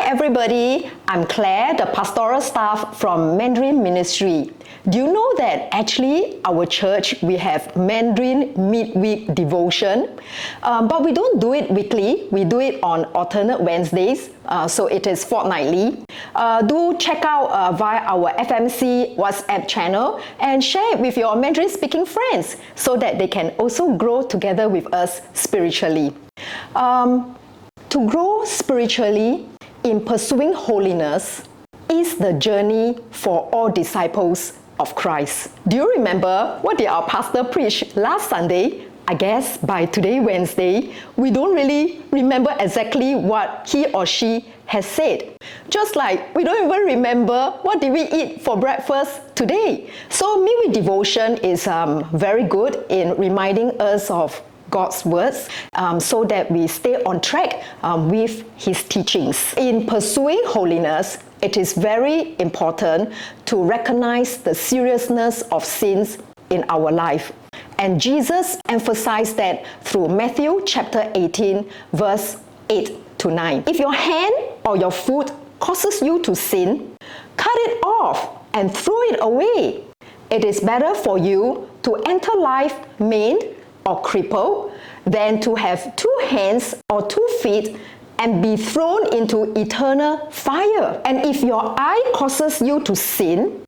everybody, I'm Claire, the pastoral staff from Mandarin Ministry. Do you know that actually our church, we have Mandarin Midweek devotion, but we don't do it weekly, we do it on alternate Wednesdays, so it is fortnightly. Do check out via our FMC WhatsApp channel and share it with your Mandarin speaking friends so that they can also grow together with us spiritually. To grow spiritually in pursuing holiness is the journey for all disciples of Christ. Do you remember what did our pastor preach last Sunday? I guess by today, Wednesday, we don't really remember exactly what he or she has said. Just like we don't even remember what did we eat for breakfast today. So midweek devotion is very good in reminding us of God's words so that we stay on track with His teachings. In pursuing holiness, it is very important to recognize the seriousness of sins in our life. And Jesus emphasized that through Matthew chapter 18, verse 8 to 9. If your hand or your foot causes you to sin, cut it off and throw it away. It is better for you to enter life maimed or crippled than to have 2 hands or 2 feet and be thrown into eternal fire. And if your eye causes you to sin,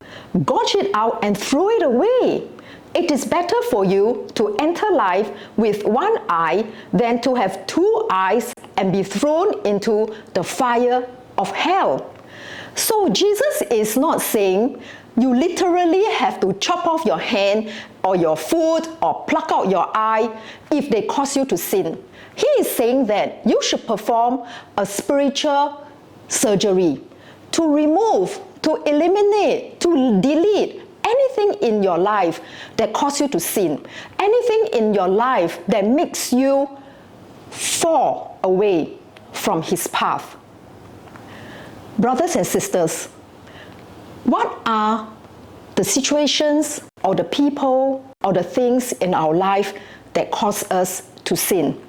gouge it out and throw it away. It is better for you to enter life with 1 eye than to have 2 eyes and be thrown into the fire of hell. So Jesus is not saying you literally have to chop off your hand or your foot or pluck out your eye if they cause you to sin. He is saying that you should perform a spiritual surgery to remove, to eliminate, to delete anything in your life that causes you to sin, anything in your life that makes you fall away from His path. Brothers and sisters, what are the situations or the people or the things in our life that cause us to sin?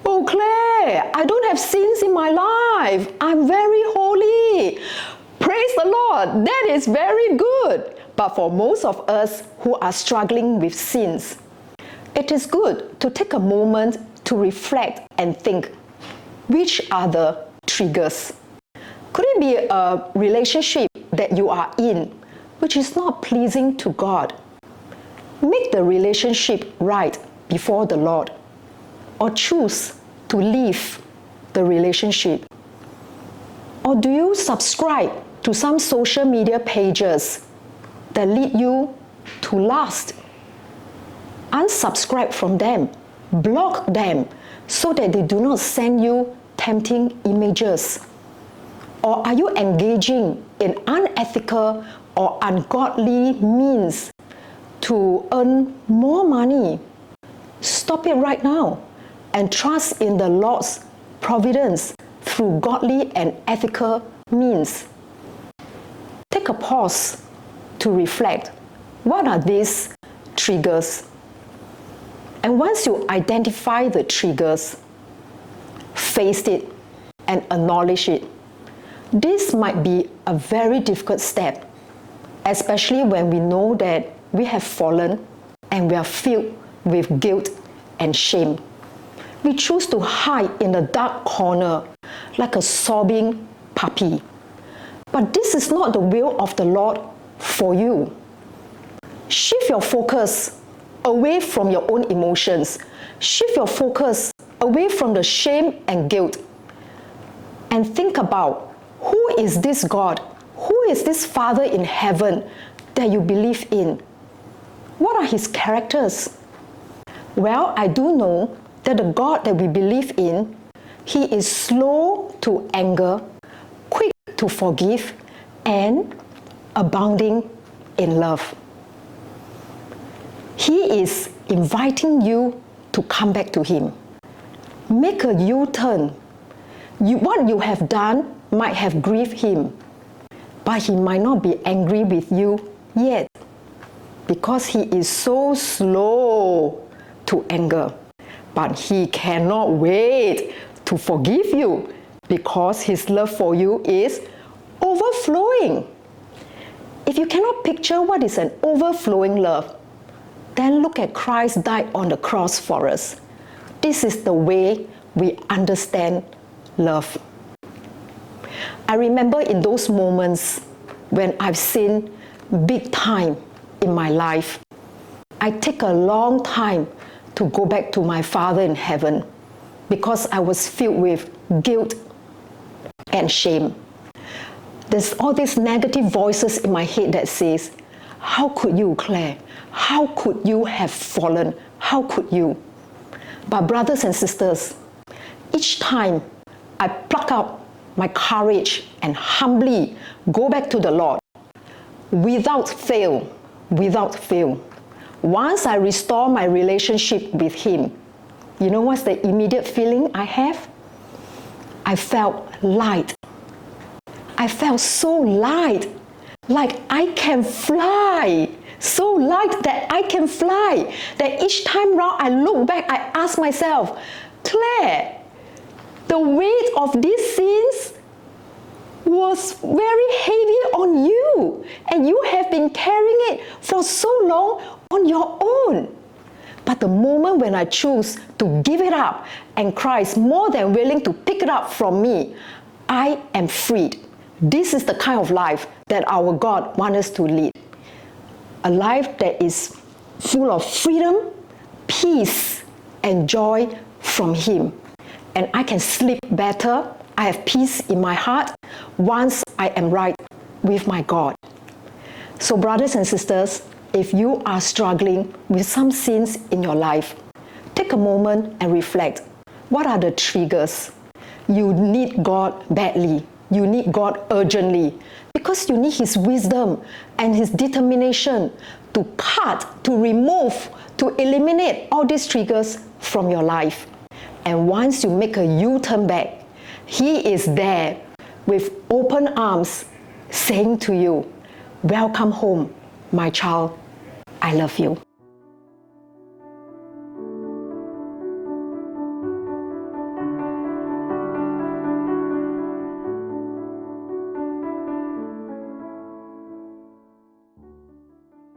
Oh, Claire, I don't have sins in my life. I'm very holy. Praise the Lord. That is very good. But for most of us who are struggling with sins, it is good to take a moment to reflect and think, which are the triggers? Could it be a relationship that you are in which is not pleasing to God? Make the relationship right before the Lord, or choose to leave the relationship. Or do you subscribe to some social media pages that lead you to lust? Unsubscribe from them, block them so that they do not send you tempting images. Or are you engaging in unethical or ungodly means to earn more money? Stop it right now and trust in the Lord's providence through godly and ethical means. Take a pause to reflect. What are these triggers? And once you identify the triggers, face it and acknowledge it. This might be a very difficult step, especially when we know that we have fallen and we are filled with guilt and shame. We choose to hide in the dark corner like a sobbing puppy. But this is not the will of the Lord for you. Shift your focus away from your own emotions. Shift your focus away from the shame and guilt. And think about, who is this God? Who is this Father in heaven that you believe in? What are His characters? Well, I do know that the God that we believe in, He is slow to anger, quick to forgive, and abounding in love. He is inviting you to come back to Him. Make a U-turn. What you have done might have grieved Him, but He might not be angry with you yet, because He is so slow to anger. But He cannot wait to forgive you because His love for you is overflowing. If you cannot picture what is an overflowing love, then look at Christ died on the cross for us. This is the way we understand love. I remember in those moments when I've sinned big time in my life, I take a long time to go back to my Father in heaven because I was filled with guilt and shame. There's all these negative voices in my head that says, how could you, Claire? How could you have fallen? How could you? But brothers and sisters, each time I pluck up my courage and humbly go back to the Lord, without fail, once I restore my relationship with Him, you know what's the immediate feeling I have? I felt light. I felt so light, like I can fly. So light that I can fly, that each time round I look back, I ask myself, Claire, the weight of these sins was very heavy on you, and you have been carrying it for so long on your own. But the moment when I choose to give it up, and Christ more than willing to pick it up from me, I am freed. This is the kind of life that our God wants us to lead. A life that is full of freedom, peace, and joy from Him. And I can sleep better. I have peace in my heart once I am right with my God. So brothers and sisters, if you are struggling with some sins in your life, take a moment and reflect. What are the triggers? You need God badly. You need God urgently because you need His wisdom and His determination to cut, to remove, to eliminate all these triggers from your life. And once you make a U-turn back, He is there with open arms saying to you, welcome home, my child. I love you.